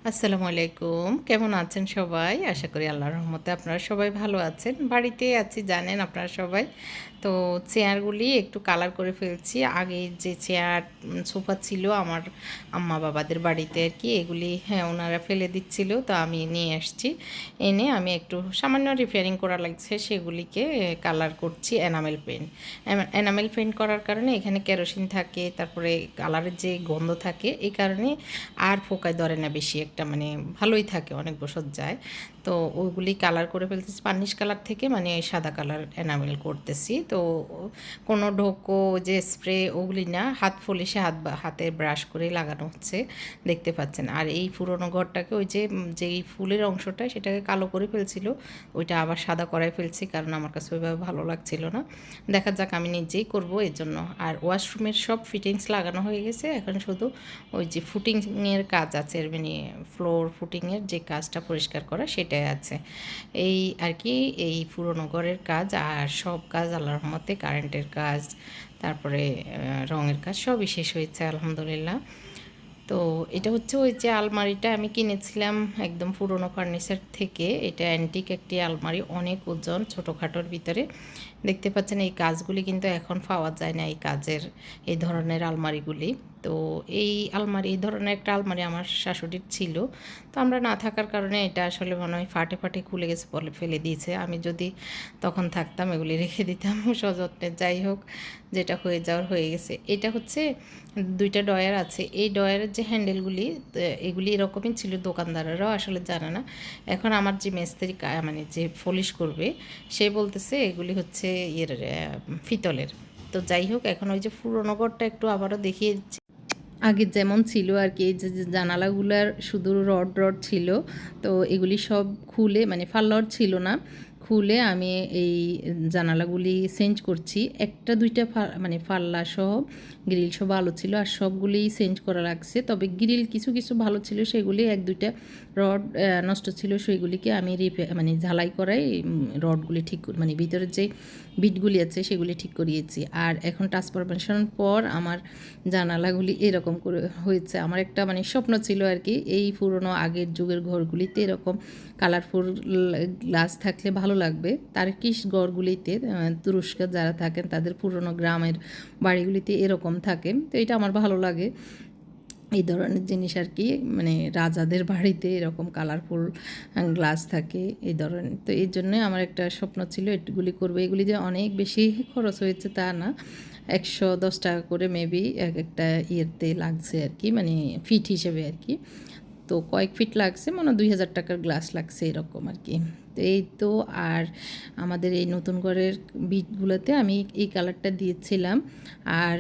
আসসালামু আলাইকুম, কেমন আছেন সবাই? আশা করি আল্লাহর রহমতে আপনারা সবাই ভালো আছেন। বাড়িতেই আছি জানেন আপনারা সবাই। তো চেয়ারগুলি একটু কালার করে ফেলছি। আগে যে চেয়ার সোফা ছিল আমার আম্মা বাবাদের বাড়িতে আর কি, এগুলি হ্যাঁ ওনারা ফেলে দিচ্ছিল, তো আমি নিয়ে আসছি। এনে আমি একটু সামান্য রিপেয়ারিং করা লাগছে, সেগুলিকে কালার করছি এনামেল পেইন্ট। এনামেল পেইন্ট করার কারণে এখানে কেরোসিন থাকে, তারপরে কালারের যে গন্ধ থাকে, এই কারণে আর ফোকায় ধরে না বেশি একটা, মানে ভালোই থাকে, অনেক বছর যায়। তো ওইগুলি কালার করে ফেলতেছি, স্প্যানিশ কালার থেকে মানে সাদা কালার এনামেল করতেছি। তো কোনো ঢোকো যে স্প্রে ওগুলি না, হাত ফলিশে হাতে ব্রাশ করে লাগানো হচ্ছে, দেখতে পাচ্ছেন। আর এই পুরোনো ঘরটাকে ওই যে যেই ফুলের অংশটা সেটাকে কালো করে ফেলছিল, ওইটা আবার সাদা করাই ফেলছি, কারণ আমার কাছে ওইভাবে ভালো লাগছিল না। দেখা যাক, আমি নিজেই করব এর জন্য। আর ওয়াশরুমের সব ফিটিংস লাগানো হয়ে গেছে, এখন শুধু ওই যে ফুটিংয়ের কাজ আছে, মানে ফ্লোর ফুটিংয়ের যে কাজটা পরিষ্কার করা সেটাই আছে। এই আর কি, এই পুরোনো ঘরের কাজ। আর সব কাজ আল্লাহর রহমতে, কারেন্টের কাজ, তারপরে রঙের কাজ সবই শেষ হয়েছে আলহামদুলিল্লাহ। তো এটা হচ্ছে ওই যে আলমারিটা আমি কিনেছিলাম একদম পুরনো ফার্নিচার থেকে। এটা অ্যান্টিক একটি আলমারি, অনেক ওজন, ছোটোখাটোর ভিতরে। দেখতে পাচ্ছেন এই কাজগুলি কিন্তু এখন পাওয়া যায় না, এই কাজের এই ধরনের আলমারিগুলি। তো এই ধরনের একটা আলমারি আমার শাশুড়ির ছিল, তো আমরা না থাকার কারণে এটা আসলে মনে হয় ফাটে ফাটে খুলে গেছে, বলে ফেলে দিয়েছে। আমি যদি তখন থাকতাম এগুলি রেখে দিতাম সযত্নে। যাই হোক, যেটা হয়ে যাওয়ার হয়ে গেছে। এটা হচ্ছে দুইটা ডয়ার আছে, এই ডয়ারের যে হ্যান্ডেলগুলি এগুলি এরকমই ছিল, দোকানদারেরাও আসলে জানে না। এখন আমার যে মিস্ত্রি মানে যে পলিশ করবে, সে বলতেছে এগুলি হচ্ছে ইয়ের পিতলের। তো যাই হোক, এখন ওই যে পুরোনো ঘরটা একটু আবারও দেখিয়ে দিচ্ছি। আগে যেমন ছিল আর কি, এই যে জানালাগুলার শুধু রড রড ছিল, তো এগুলি সব খুলে, মানে ফাল্লর ছিল না, খুলে আমি এই জানালাগুলি চেঞ্জ করছি। একটা দুইটা মানে ফাল্লা সহ গ্রিল সহ ভালো ছিল, আর সবগুলিই চেঞ্জ করা লাগছে। তবে গ্রিল কিছু কিছু ভালো ছিল, সেগুলি এক দুইটা রড নষ্ট ছিল, সেগুলিকে আমি মানে ঝালাই করাই রডগুলি ঠিক মানে ভিতরের যে বিটগুলি আছে সেগুলি ঠিক করিয়েছি। আর এখন ট্রান্সফরমেশন পর আমার জানালাগুলি এরকম করে হয়েছে। আমার একটা মানে স্বপ্ন ছিল আর কি, এই পুরনো আগের যুগের ঘরগুলিতে এরকম কালারফুল গ্লাস থাকলে ভালো লাগবে। তার্কিশ ঘরগুলিতে, তুরস্কে যারা থাকেন তাদের পুরনো গ্রামের বাড়িগুলিতে এরকম থাকে, তো এটা আমার ভালো লাগে এই ধরনের জিনিস আর কি। মানে রাজাদের বাড়িতে এরকম কালারফুল গ্লাস থাকে এই ধরনের। তো এই জন্যে আমার একটা স্বপ্ন ছিল এগুলি করবো। এগুলি যে অনেক বেশি খরচ হয়েছে তা না, 110 টাকা করে মেবি এক একটা ইয়েতে লাগছে আর কি, মানে ফিট হিসেবে আর কি। তো কয়েক ফিট লাগছে, মানে 2000 টাকার গ্লাস লাগছে এরকম আর কি। তো এই তো। আর আমাদের এই নতুন ঘরের বিটগুলোতে আমি এই কালারটা দিয়েছিলাম। আর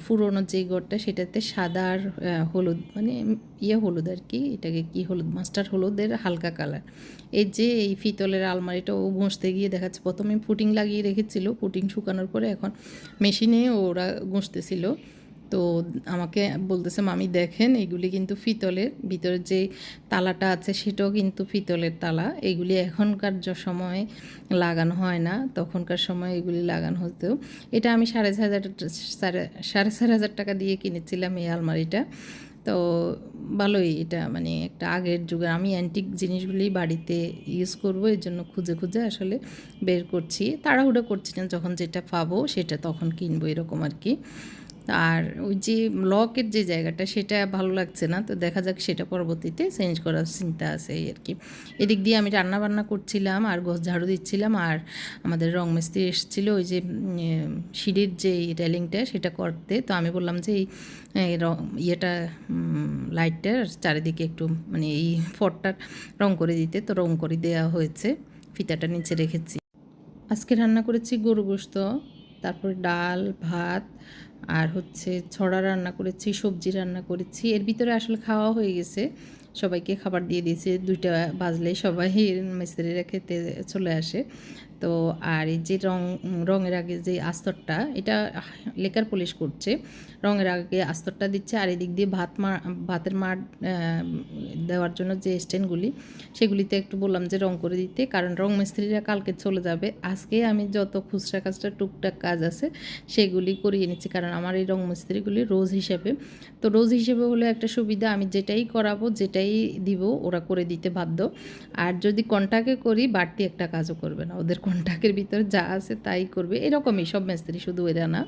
পুরোনো যে ঘরটা সেটাতে সাদা আর হলুদ, মানে হলুদ আর কি, এটাকে কি হলুদ, মাস্টার হলুদের হালকা কালার। এই যে এই পিতলের আলমারিটা ও ঘষতে গিয়ে দেখাচ্ছে, প্রথমে পুটিং লাগিয়ে রেখেছিল, পুটিং শুকানোর পরে এখন মেশিনে ওরা ঘষতেছিল। তো আমাকে বলতেছে, মামি দেখেন এগুলি কিন্তু পিতলের, ভিতরে যে তালাটা আছে সেটাও কিন্তু পিতলের তালা। এগুলি এখনকার সময় লাগানো হয় না, তখনকার সময় এগুলি লাগানো হতো। এটা আমি 4,500 টাকা দিয়ে কিনেছিলাম এই আলমারিটা। তো ভালোই, এটা মানে একটা আগের যুগে, আমি অ্যান্টিক জিনিসগুলি বাড়িতে ইউজ করব এর জন্য খুঁজে খুঁজে আসলে বের করছি, তাড়াহুড়ো করছি না, যখন যেটা পাবো সেটা তখন কিনবো এরকম আর কি। আর ওই যে লকের যে জায়গাটা সেটা ভালো লাগছে না, তো দেখা যাক সেটা পরবর্তীতে চেঞ্জ করার চিন্তা আছে এই আর কি। এদিক দিয়ে আমি রান্না বান্না করছিলাম আর গোছ ঝাড়ু দিচ্ছিলাম, আর আমাদের রং মিস্ত্রি এসেছিল ওই যে সিঁড়ির যে রেলিংটা সেটা করতে। তো আমি বললাম যে এই ইয়েটা লাইটটার চারিদিকে একটু মানে এই ফটটার রং করে দিতে, তো রং করে দেওয়া হয়েছে, ফিতাটা নিচে রেখেছি। আজকে রান্না করেছি গরু গোশত, তারপরে ডাল ভাত, আর হচ্ছে ছড়া রান্না করেছি, সবজি রান্না করেছি। এর ভিতরে আসলে খাওয়া হয়ে গেছে, সবাইকে খাবার দিয়ে দিয়েছে। 2টা বাজলেই সবাই মিস্ত্রিরা খেতে চলে আসে। তো আর এই যে রঙের আগে যে আস্তরটা, এটা লেকার পলিশ করছে, রঙের আগে আস্তরটা দিচ্ছে, আর এদিক দিয়ে ভাতের মাড় দেওয়ার জন্য যে স্ট্যান্ডগুলি, সেগুলিতে একটু বললাম যে রং করে দিতে, কারণ রং মিস্ত্রিরা কালকে চলে যাবে। আজকে আমি যত খুচরা কাজটা টুকটাক কাজ আছে সেগুলি করিয়ে নিচ্ছি, কারণ আমার এই রং মিস্ত্রিগুলি রোজ হিসেবে, তো রোজ হিসেবে হলে একটা সুবিধা, আমি যেটাই করাবো যেটাই দিব ওরা করে দিতে বাধ্য। আর যদি কন্ট্রাক্টে করি বাড়তি একটা কাজও করবে না, ওদের কন্ট্রাক্টের ভিতরে যা আছে তাই করবে, এরকমই সব মিস্ত্রি, শুধু এরা না।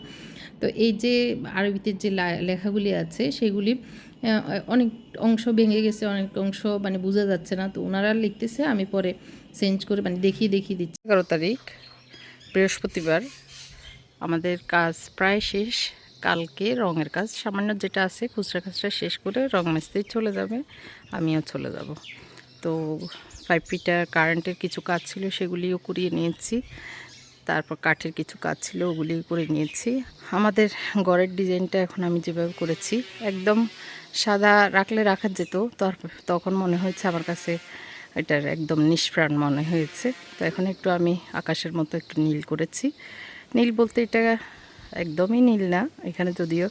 তো এই যে আরবিতে যে লেখাগুলি আছে সেগুলি অনেক অংশ ভেঙে গেছে, অনেক অংশ মানে বোঝা যাচ্ছে না, তো ওনারা লিখতেছে, আমি পরে চেঞ্জ করে মানে দেখিয়ে দিচ্ছি। 11 তারিখ বৃহস্পতিবার, আমাদের কাজ প্রায় শেষ। কালকে রঙের কাজ সামান্য যেটা আছে খুচরা কাজটা শেষ করে রং মিস্ত্রি চলে যাবে, আমিও চলে যাব। তো পাইপ ফিটার কারেন্টের কিছু কাজ ছিল সেগুলিও করিয়ে নিয়েছি, তারপর কাঠের কিছু কাজ ছিল ওগুলি করে নিয়েছি। আমাদের ঘরের ডিজাইনটা এখন আমি যেভাবে করেছি একদম সাদা রাখলে রাখা যেত, তখন মনে হয়েছে আমার কাছে এটার একদম নিষ্প্রাণ মনে হয়েছে। তো এখন একটু আমি আকাশের মতো একটু নীল করেছি। নীল বলতে এটা একদমই নীল না, এখানে যদিও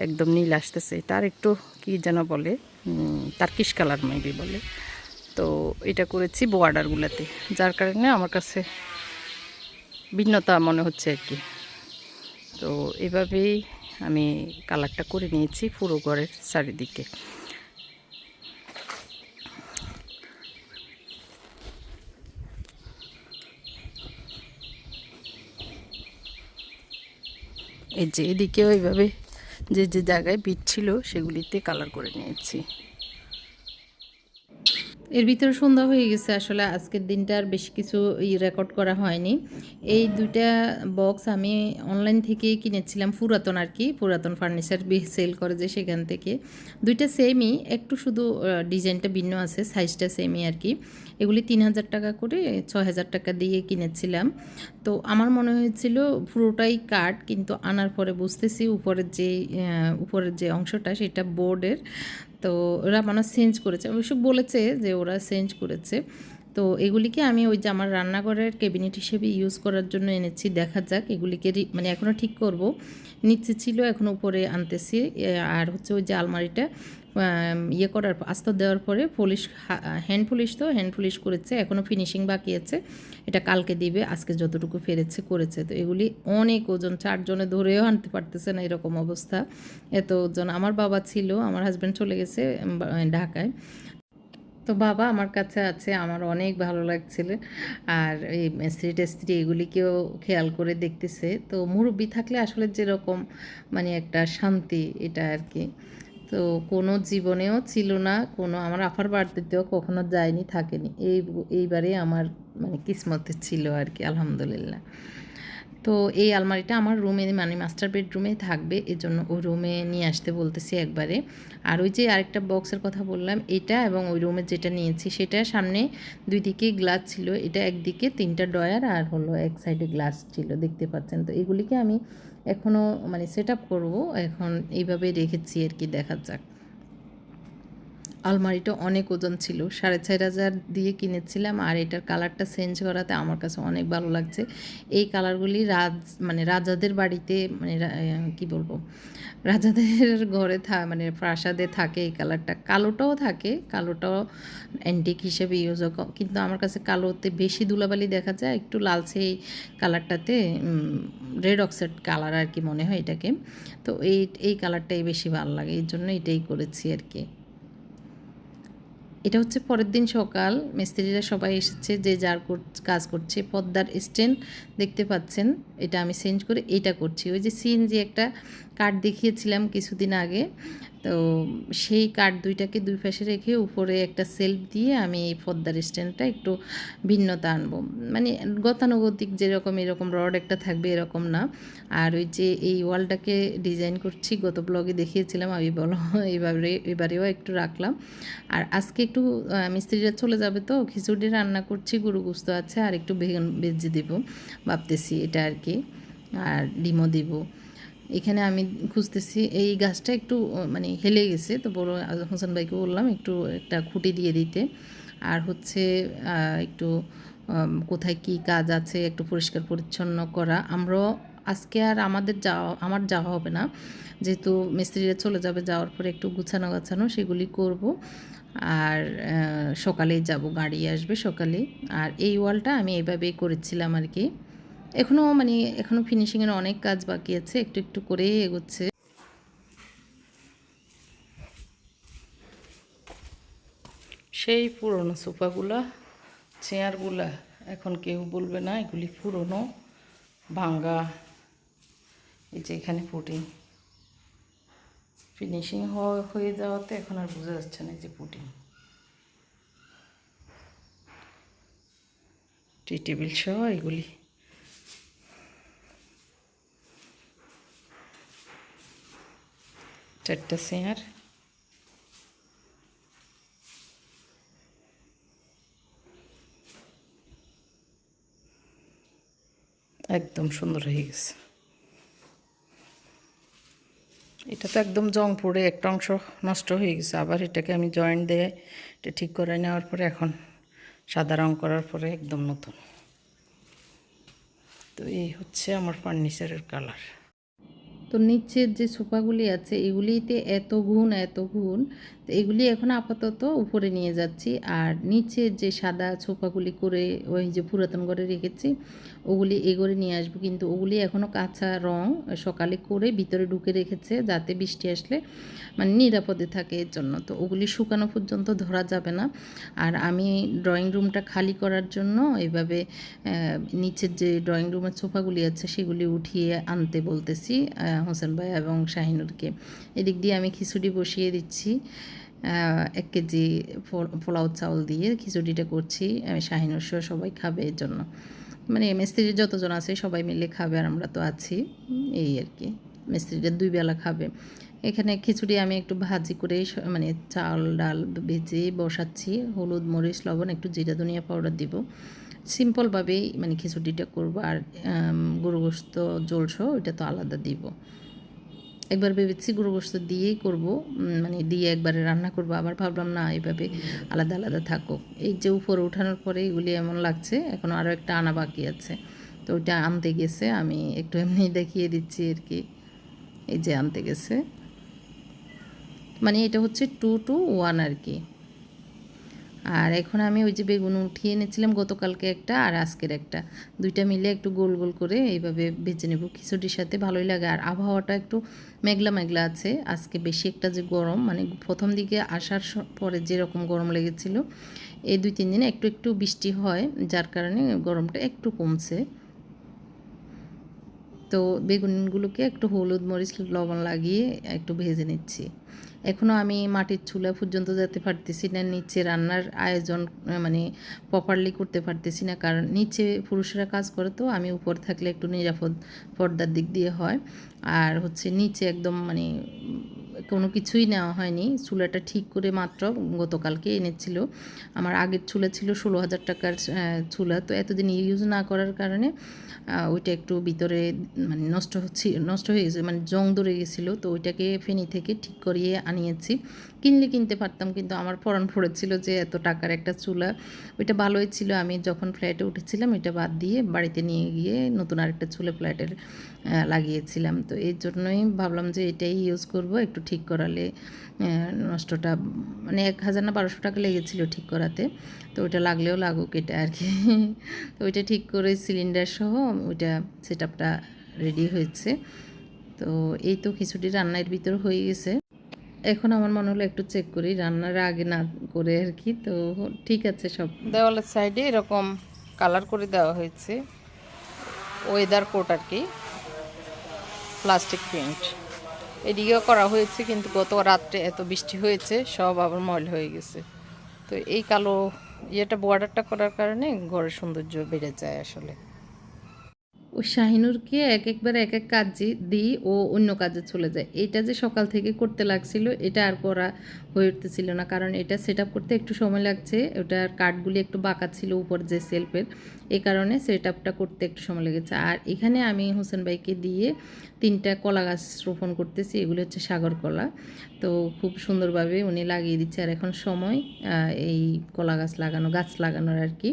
একদম নীল আসতেছে, তার একটু কি যেন বলে, টার্কিশ কালার মেবি বলে। তো এটা করেছি বর্ডারগুলোতে, যার কারণে আমার কাছে ভিন্নতা মনে হচ্ছে আর কি। তো এভাবেই আমি কালারটা করে নিয়েছি পুরো ঘরের চারিদিকে। এই যে এদিকেও এইভাবে যে যে জায়গায় বিট ছিল সেগুলিতে কালার করে নিয়েছি। এর ভিতরে সন্ধ্যা হয়ে গেছে, আসলে আজকের দিনটা আর বেশি কিছু রেকর্ড করা হয়নি। এই দুইটা বক্স আমি অনলাইন থেকেই কিনেছিলাম, পুরাতন আর কি, পুরাতন ফার্নিচার সেল করে যে সেখান থেকে। দুইটা সেমই, একটু শুধু ডিজাইনটা ভিন্ন আছে, সাইজটা সেমই আর কি। এগুলি 3000 টাকা করে 6000 টাকা দিয়ে কিনেছিলাম। তো আমার মনে হয়েছিল পুরোটাই কাঠ, কিন্তু আনার পরে বুঝতেছি উপরের যে অংশটা সেটা বোর্ডের। তো ওরা মানে চেঞ্জ করেছে, অবশ্য বলেছে যে ওরা চেঞ্জ করেছে। তো এগুলিকে আমি ওই যে আমার রান্নাঘরের ক্যাবিনেট হিসেবে ইউজ করার জন্য এনেছি, দেখা যাক এগুলিকে মানে এখনও ঠিক করব। নিচে ছিল, এখন উপরে আনতেছি। আর হচ্ছে ওই যে আলমারিটা করার আস্তর দেওয়ার পরে হ্যান্ড পলিশ করেছে, এখনও ফিনিশিং বাকি আছে, এটা কালকে দিবে। আজকে যতটুকু করেছে। তো এগুলি অনেক ওজন, 4 জনে ধরেও আনতে পারতেছে না, এরকম অবস্থা, এত ওজন। আমার বাবা ছিল, আমার হাজব্যান্ড চলে গেছে ঢাকায়, তো বাবা আমার কাছে আছে, আমার অনেক ভালো লাগছিল। আর এই স্ত্রী এগুলিকেও খেয়াল করে দেখতেছে। তো মুরব্বি থাকলে আসলে যেরকম মানে একটা শান্তি, এটা আর কি। তো কোনো জীবনেও ছিল না, কোনো আমার আফার বাড়িতেও কখনো যায়নি, থাকেনি, এইবারে আমার মানে কিসমতে ছিল আর কি, আলহামদুলিল্লাহ। তো এই আলমারিটা আমার রুমে মানে মাস্টার বেডরুমেই থাকবে, এজন্য ওই রুমে নিয়ে আসতে বলতেছি একবারে। আর ওই যে আরেকটা বক্সের কথা বললাম, এটা এবং ওই রুমে যেটা নিয়েছি সেটা সামনে 2 দিকে গ্লাস ছিল, এটা একদিকে 3টা ডয়ার আর হলো এক সাইডে গ্লাস ছিল, দেখতে পাচ্ছেন। তো এগুলিকে আমি এখনও মানে সেট আপ করবো, এখন এইভাবে রেখেছি আর কি, দেখা যাক। আলমারিটা অনেক ওজন ছিল, 4500 দিয়ে কিনেছিলাম। আর এটার কালারটা চেঞ্জ করাতে আমার কাছে অনেক ভালো লাগছে। এই কালারগুলি মানে রাজাদের বাড়িতে মানে কি বলবো, রাজাদের ঘরে মানে প্রাসাদে থাকে এই কালারটা। কালোটাও থাকে, কালোটাও অ্যান্টিক হিসেবে ইউজ হয়, কিন্তু আমার কাছে কালোতে বেশি ধুলাবালি দেখা যায়, একটু লালচে এই কালারটাতে রেড অক্সাইড কালার আর কি মনে হয় এটাকে। তো এই কালারটাই বেশি ভালো লাগে, এই জন্য এটাই করেছি আর কি। এটা হচ্ছে পরের দিন সকাল, মিস্ত্রিরা সবাই এসেছে, যে যার কাজ করছে। পর্দার স্ট্যান্ড দেখতে পাচ্ছেন, এটা আমি চেঞ্জ করে এটা করছি। ওই যে সিএনজি একটা কাঠ দেখিয়েছিলাম কিছুদিন আগে, তো সেই কাঠ দুইটাকে দুই পাশে রেখে উপরে একটা সেলফ দিয়ে আমি এই পর্দার স্ট্যান্ডটা একটু ভিন্নতা আনবো, মানে গতানুগতিক যেরকম এরকম রড একটা থাকবে এরকম না। আর ওই যে এই ওয়ালটাকে ডিজাইন করছি, গত ব্লগে দেখিয়েছিলাম, আমি বলো এবারেও একটু রাখলাম। আর আজকে একটু মিস্ত্রিরা চলে যাবে, তো খিচুড়ি রান্না করছি, গরু গোস্ত আছে, আর একটু বেগুন ভেজে দিব ভাবতেছি, এটা আর কি, আর ডিমও দিব। এখানে আমি খুঁজতেছি, এই গাছটা একটু মানে হেলে গেছে, তো বড় হোসেন ভাইকে বললাম একটু একটা খুঁটি দিয়ে দিতে। আর হচ্ছে একটু কোথায় কি কাজ আছে একটু পরিষ্কার পরিচ্ছন্ন করা। আমরাও আজকে আর আমার যাওয়া হবে না, যেহেতু মিস্ত্রিরা চলে যাবে, যাওয়ার পরে একটু গুছানো গাছানো সেগুলি করব। আর সকালেই যাব, গাড়ি আসবে সকালে। আর এই ওয়ালটা আমি এইভাবেই করেছিলাম আর কি। এখনও ফিনিশিংয়ের অনেক কাজ বাকি আছে, একটু একটু করেই এগোচ্ছে। সেই পুরনো সোফাগুলা, চেয়ারগুলা এখন কেউ বলবে না এগুলি পুরনো ভাঙ্গা। এই যে এখানে পুটিং ফিনিশিং হয়ে যাওয়াতে এখন আর বোঝা যাচ্ছে না, এই যে পুটিং, টি টেবিল সহ এগুলি। চারটা চেয়ার, একদম সুন্দর হয়ে গেছে। এটা তো একদম জং পড়ে একটা অংশ নষ্ট হয়ে গেছে, আবার এটাকে আমি জয়েন্ট দিয়ে এটা ঠিক করে নেওয়ার পরে এখন সাদা রং করার পরে একদম নতুন। তো এই হচ্ছে আমার ফার্নিচারের কালার। তো নিচের যে সোফাগুলি আছে এগুলিতে এত ঘুণ, তো এগুলি এখন আপাতত উপরে নিয়ে যাচ্ছি। আর নিচের যে সাদা সোফাগুলি করে ওই যে পুরাতন ঘরে রেখেছি ওগুলি ঘরে নিয়ে আসবো, কিন্তু ওগুলি এখনও কাঁচা রং সকালে করে ভিতরে ঢুকে রেখেছে, যাতে বৃষ্টি আসলে মানে নিরাপদে থাকে এর জন্য। তো ওগুলি শুকানো পর্যন্ত ধরা যাবে না। আর আমি ড্রয়িং রুমটা খালি করার জন্য এইভাবে নিচের যে ড্রয়িং রুমের সোফাগুলি আছে সেগুলি উঠিয়ে আনতে বলতেছি হোসেন ভাই এবং শাহিনুরকে। এদিক দিয়ে আমি খিচুড়ি বসিয়ে দিচ্ছি, 1 কেজি পোলাও চাউল দিয়ে খিচুড়িটা করছি। শাহিনুর সহ সবাই খাবে এর জন্য, মানে মিস্ত্রি যতজন আছে সবাই মিলে খাবে, আর আমরা তো আছি, এই আর কি। মিস্ত্রিটা 2 বেলা খাবে। এখানে খিচুড়ি আমি একটু ভাজি করে মানে চাল ডাল ভেজে বসাচ্ছি, হলুদ মরিচ লবণ একটু জিরা ধনিয়া পাউডার দিব, সিম্পলভাবেই মানে খিচুড়িটা করবো। আর গরু গোশত জলসহ ওইটা তো আলাদা দিব। একবার ভেবেছি গরু গোশত দিয়েই করবো, মানে দিয়ে একবারে রান্না করবো, আবার ভাবলাম না এইভাবে আলাদা আলাদা থাকুক। এই যে উপরে ওঠানোর পরে এগুলি এমন লাগছে, এখন আরও একটা আনা বাকি আছে, তো ওইটা আনতে গেছে, আমি একটু এমনি দেখিয়ে দিচ্ছি আর কি। এই যে আনতে গেছে, মানে এটা হচ্ছে 2 to 1 আর কি। আর এখন আমি ওই যে বেগুন উঠিয়ে এনেছিলাম গতকালকে একটা আর আজকের একটা, দুইটা মিলে একটু গোল গোল করে এইভাবে ভেজে নেব। খিচুড়ির সাথে ভালোই লাগে। আর আবহাওয়াটা একটু মেঘলা মেঘলা আছে আজকে, বেশি একটা যে গরম, মানে প্রথম দিকে আসার পরে যেরকম গরম লেগেছিল এই 2-3 দিনে একটু একটু বৃষ্টি হয়, যার কারণে গরমটা একটু কমছে। তো বেগুনগুলোকে একটু হলুদ মরিচ লবণ লাগিয়ে একটু ভেজে নিচ্ছি। এখনও আমি মাটির চুলা পর্যন্ত যেতে পারতেছি না, নিচে রান্নার আয়োজন মানে প্রপারলি করতে পারতেছি না, কারণ নিচে পুরুষরা কাজ করে, তো আমি উপর থাকলে একটু নিরাপদ পর্দার দিক দিয়ে হয়। আর হচ্ছে নিচে একদম মানে কোনো কিছুই নেওয়া হয়নি, চুলাটা ঠিক করে মাত্র গতকালকে এনেছিল। আমার আগের চুলা ছিল 16,000 টাকার চুলা, তো এতদিন ইউজ না করার কারণে ওইটা একটু ভিতরে মানে নষ্ট হয়ে গেছে, মানে জং ধরে গেছিলো, তো ওইটাকে ফেনি থেকে ঠিক করিয়ে আনিয়েছি। কিনতে পারতাম, কিন্তু আমার পরাণ পড়েছিল যে এত টাকার একটা চুলা, ওইটা ভালোই ছিল। আমি যখন ফ্ল্যাটে উঠেছিলাম এটা বাদ দিয়ে বাড়িতে নিয়ে গিয়ে নতুন আরেকটা চুলা ফ্ল্যাটের লাগিয়েছিলাম, তো এর জন্যই ভাবলাম যে এটাই ইউজ করব। একটু ঠিক করালে নষ্টটা মানে 1,000 না 1,200 টাকা লেগেছিলো ঠিক করাতে, তো ওইটা লাগলেও লাগুক এটা আর কি। তো ওইটা ঠিক করে সিলিন্ডার সহ ওইটা সেট আপটা রেডি হয়েছে। তো এই তো খিচুড়ি রান্নার ভিতর হয়ে গেছে। এখন আমার মনে হলো একটু চেক করি রান্নার আগে না করে আর কি। তো ঠিক আছে, সব দেওয়ালের সাইডে এরকম কালার করে দেওয়া হয়েছে, ওয়েদার কোট আর কি, প্লাস্টিক প্রিন্ট। এদিকেও করা হয়েছে, কিন্তু গত রাত্রে এত বৃষ্টি হয়েছে সব আবার ময়লা হয়ে গেছে। তো এই কালো বর্ডারটা করার কারণে ঘরের সৌন্দর্য বেড়ে যায় আসলে। ও শাহিনুরকে একবার এক কাজ দিই, ও অন্য কাজে চলে যায়। এটা যে সকাল থেকে করতে লাগছিল, এটা আর করা হয়ে উঠতেছিল না, কারণ এটা সেট আপ করতে একটু সময় লাগছে। ওটার কাঠগুলি একটু বাঁকা ছিল উপর যে সেলফের, এই কারণে সেট আপটা করতে একটু সময় লেগেছে। আর এখানে আমি হোসেন ভাইকে দিয়ে 3টা কলা গাছ রোপণ করতেছি। এগুলো হচ্ছে সাগর কলা। তো খুব সুন্দরভাবে উনি লাগিয়ে দিচ্ছে। আর এখন সময় এই কলা গাছ লাগানোর আর কি।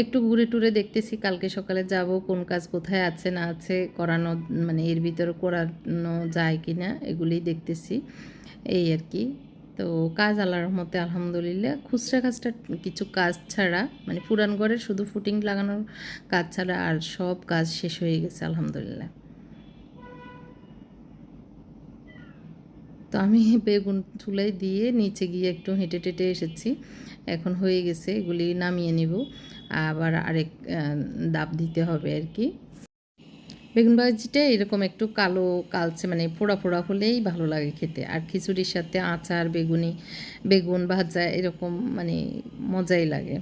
একটু ঘুরে টুরে দেখতেছি, কালকে সকালে যাব, কোন কাজ কোথায় আছে না আছে করানো, মানে এর ভিতরে করানো যায় কি না এগুলিই দেখতেছি, এই আর কি। তো কাজ আল্লাহর রহমতে আলহামদুলিল্লাহ, খুচরা কাজটা কিছু কাজ ছাড়া, মানে পুরান ঘরের শুধু ফুটিং লাগানোর কাজ ছাড়া আর সব কাজ শেষ হয়ে গেছে আলহামদুলিল্লাহ। তো আমি বেগুন চুলায় দিয়ে নিচে গিয়ে একটু হেঁটে টেটে এসেছি। এখন হয়ে গেছে, এগুলি নামিয়ে নিব, আবার আরেক দাব দিতে হবে আর কি। বেগুন ভাজিটা এরকম একটু কালো কালচে, মানে পোড়া পোড়া হলেই ভালো লাগে খেতে। আর খিচুড়ির সাথে আচার, বেগুন ভাজা এরকম মানে মজাই লাগে।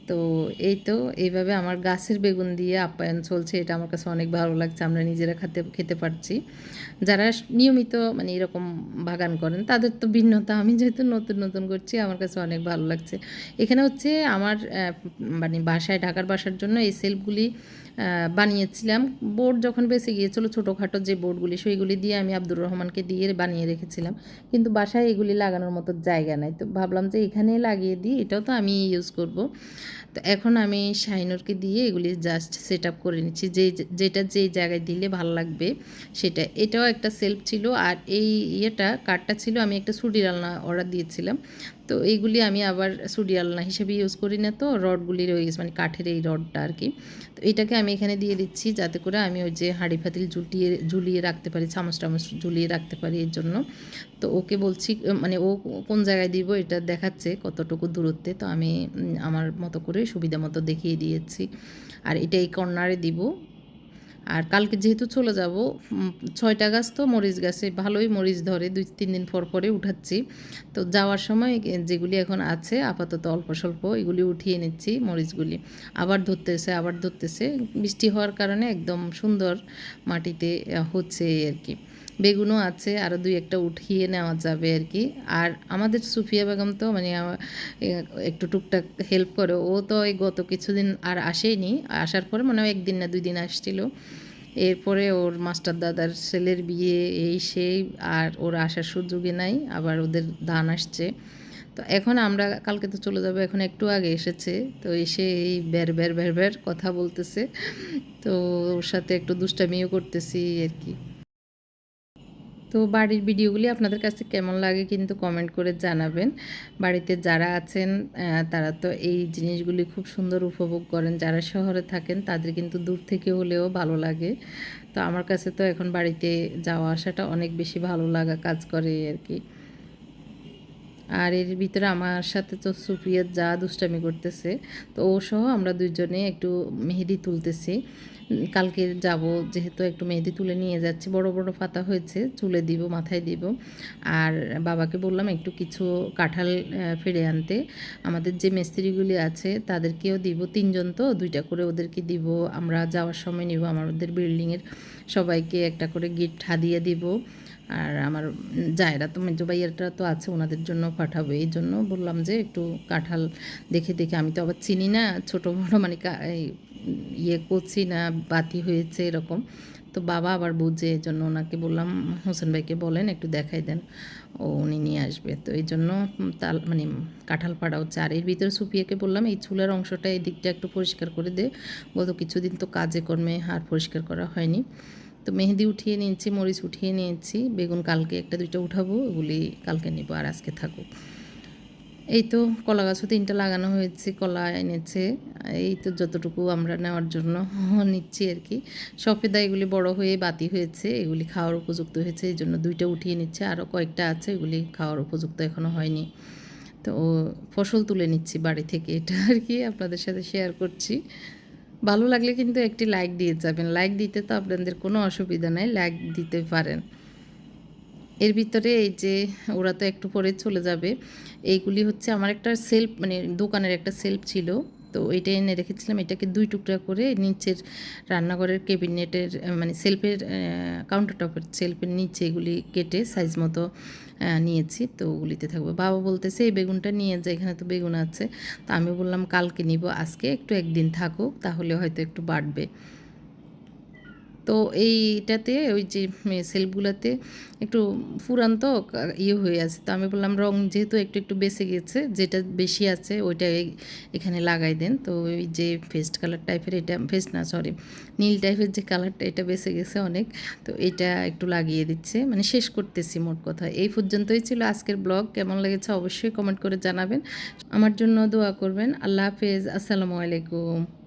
তো এই তো এইভাবে আমার গাছের বেগুন দিয়ে আপ্যায়ন চলছে, এটা আমার কাছে অনেক ভালো লাগছে। আমরা নিজেরা খেতে পারছি। যারা নিয়মিত মানে এরকম বাগান করেন তাদের তো ভিন্নতা, আমি যেহেতু নতুন নতুন করছি আমার কাছে অনেক ভালো লাগছে। এখানে হচ্ছে আমার মানে ঢাকার বাসার জন্য এই সেলফগুলি বানিয়েছিলাম। বোর্ড যখন বেঁচে গিয়েছিলো, ছোটোখাটো যে বোর্ডগুলি সেইগুলি দিয়ে আমি আব্দুর রহমানকে দিয়ে বানিয়ে রেখেছিলাম, কিন্তু বাসায় এগুলি লাগানোর মতো জায়গা নাই। তো ভাবলাম যে এখানে লাগিয়ে দিই, এটাও তো আমি ইউজ করব। তো এখন আমি শাইনুরকে দিয়ে এগুলি জাস্ট সেট আপ করে নিচ্ছি, যেটা যেই জায়গায় দিলে ভালো লাগবে সেটা। এটাও একটা সেলফ ছিল, আর এই কাঠটা ছিল, আমি একটা সুডির আলনা অর্ডার দিয়েছিলাম। তো এইগুলি আমি আবার সুডি আলনা হিসেবে ইউজ করি না, তো রডগুলি রয়ে গেছে, মানে কাঠের এই রডটা আর কি। তো এটাকে আমি এখানে দিয়ে দিচ্ছি, যাতে করে আমি ওই যে হাঁড়ি ফাতিল ঝুলিয়ে রাখতে পারি, চামচ টামচ ঝুলিয়ে রাখতে পারি এর জন্য। তো ওকে বলছি, মানে ও কোন জায়গায় দিব এটা দেখাচ্ছে কতটুকু দূরত্বে, তো আমি আমার মতো করে সুবিধা মতো দেখিয়ে দিয়েছি। আর এটা এই কর্নারে দিব। আর কালকে যেহেতু চলে যাব, 6টা গাছ তো মরিচ গাছে ভালোই মরিচ ধরে, 2-3 দিন পর পরে উঠাচ্ছি। তো যাওয়ার সময় যেগুলি এখন আছে আপাতত অল্প স্বল্প এগুলি উঠিয়ে নিচ্ছি, মরিচগুলি আবার ধরতেছে। বৃষ্টি হওয়ার কারণে একদম সুন্দর মাটিতে হচ্ছে আর কি। বেগুনও আছে, আরও 2-1টা উঠিয়ে নেওয়া যাবে আর কি। আর আমাদের সুফিয়া বেগম তো মানে একটু টুকটাক হেল্প করে, ও তো এই গত কিছুদিন আর আসেনি, আসার পরে মনে হয় 1 দিন না 2 দিন আসছিল। এরপরে ওর মাস্টার দাদার ছেলের বিয়ে, এই সেই, আর ওর আসার সুযোগই নাই, আবার ওদের ধান আসছে। তো এখন আমরা কালকে তো চলে যাবো, এখন একটু আগে এসেছে, তো এসে এই বের কথা বলতেছে। তো ওর সাথে একটু দুষ্টামিও করতেছি আর কি। তো বাড়ির ভিডিওগুলি আপনাদের কাছে কেমন লাগে কিন্তু কমেন্ট করে জানাবেন। বাড়িতে যারা আছেন তারা তো এই জিনিসগুলি খুব সুন্দর উপভোগ করেন, যারা শহরে থাকেন তাদের কিন্তু দূর থেকে হলেও ভালো লাগে। তো আমার কাছে তো এখন বাড়িতে যাওয়া আসাটা অনেক বেশি ভালো লাগা কাজ করে আর কি। আর এর ভিতরে আমার সাথে তো সুপ্রিয়া যা দুষ্টামি করতেছে, তো ও সহ আমরা দুইজনে একটু মেহেদি তুলতেছি। কালকে যাব যেহেতু একটু মেহেদি তুলে নিয়ে যাচ্ছি, বড় বড় পাতা হয়েছে, চুলে দিব, মাথায় দিব। আর বাবাকে বললাম একটু কিছু কাঁঠাল ফিরে আনতে। আমাদের যে মিস্ত্রিগুলি আছে তাদেরকেও দিব, 3জন তো 2টা করে ওদেরকে দিব, আমরা যাওয়ার সময় নিব। আমাদের বিল্ডিংয়ের সবাইকে একটা করে গিফট হাদিয়া দিব। আর আমার জায়েরা তো মেজো ভাইয়ারটা তো আছে, ওনাদের জন্য পাঠাবো। এই জন্য বললাম যে একটু কাঁঠাল দেখে দেখে, আমি তো আবার চিনি না ছোটো বড়ো, মানে ইয়ে করছি না, বাতি হয়েছে এরকম। তো বাবা আবার বুঝে, এই জন্য ওনাকে বললাম হোসেন ভাইকে বলেন একটু দেখাই দেন, উনি নিয়ে আসবে। তো এই জন্য মানে কাঁঠাল পাড়া হচ্ছে। আর এর ভিতরে সুপিয়াকে বললাম এই চুলার অংশটা এই দিকটা একটু পরিষ্কার করে দে, গত কিছুদিন তো কাজে কর্মে আর পরিষ্কার করা হয়নি। তো মেহেদি উঠিয়ে নিয়েছি, মরিচ উঠিয়ে নিয়েছি, বেগুন কালকে 1-2টা উঠাবো, ওগুলি কালকে নিব, আর আজকে থাকুক। এই তো কলা গাছও 3টা লাগানো হয়েছে, কলা এনেছে। এই তো যতটুকু আমরা নেওয়ার জন্য নিচ্ছি আর কি। সফেদা এগুলি বড় হয়ে বাতি হয়েছে, এগুলি খাওয়ার উপযুক্ত হয়েছে, এই জন্য 2টা উঠিয়ে নিচ্ছে। আরও কয়েকটা আছে, এগুলি খাওয়ার উপযুক্ত এখনও হয়নি। তো ফসল তুলে নিচ্ছি বাড়ি থেকে, এটা আর কি আপনাদের সাথে শেয়ার করছি। ভালো লাগলে কিন্তু একটি লাইক দিয়ে যাবেন, লাইক দিতে তো আপনাদের কোনো অসুবিধা নাই, লাইক দিতে পারেন। এর ভিতরে এই যে ওরা তো একটু পরে চলে যাবে। এইগুলি হচ্ছে আমার একটা সেলফ, মানে দোকানের একটা সেলফ ছিল, তো এইটা এনে রেখেছিলাম। এটাকে 2 টুকরা করে নিচের রান্নাঘরের ক্যাবিনেটের মানে সেলফের কাউন্টার টপের সেলফের নিচে এগুলি কেটে সাইজ মতো নিয়েছি। তো ওগুলিতে থাকবে। বাবা বলতেছে এই বেগুনটা নিয়ে যা, এখানে তো বেগুন আছে। তো আমি বললাম কালকে নিব, আজকে একটু একদিন থাকুক, তাহলে হয়তো একটু বাড়বে। তো এইটাতে ওই যে সেলফগুলোতে একটু ফুরান তো হয়ে আছে। তো আমি বললাম রং যেহেতু একটু একটু বেঁচে গেছে, যেটা বেশি আছে ওইটা এখানে লাগাই দেন। তো ওই যে ফেস্ট কালার টাইপের, এটা ফেস্ট না সরি নীল টাইপের যে কালারটা, এটা বেঁচে গেছে অনেক। তো এটা একটু লাগিয়ে দিচ্ছে, মানে শেষ করতেছি মোট কথা। এই পর্যন্তই ছিল আজকের ব্লগ। কেমন লেগেছে অবশ্যই কমেন্ট করে জানাবেন। আমার জন্য দোয়া করবেন। আল্লাহ হাফেজ, আসসালামু আলাইকুম।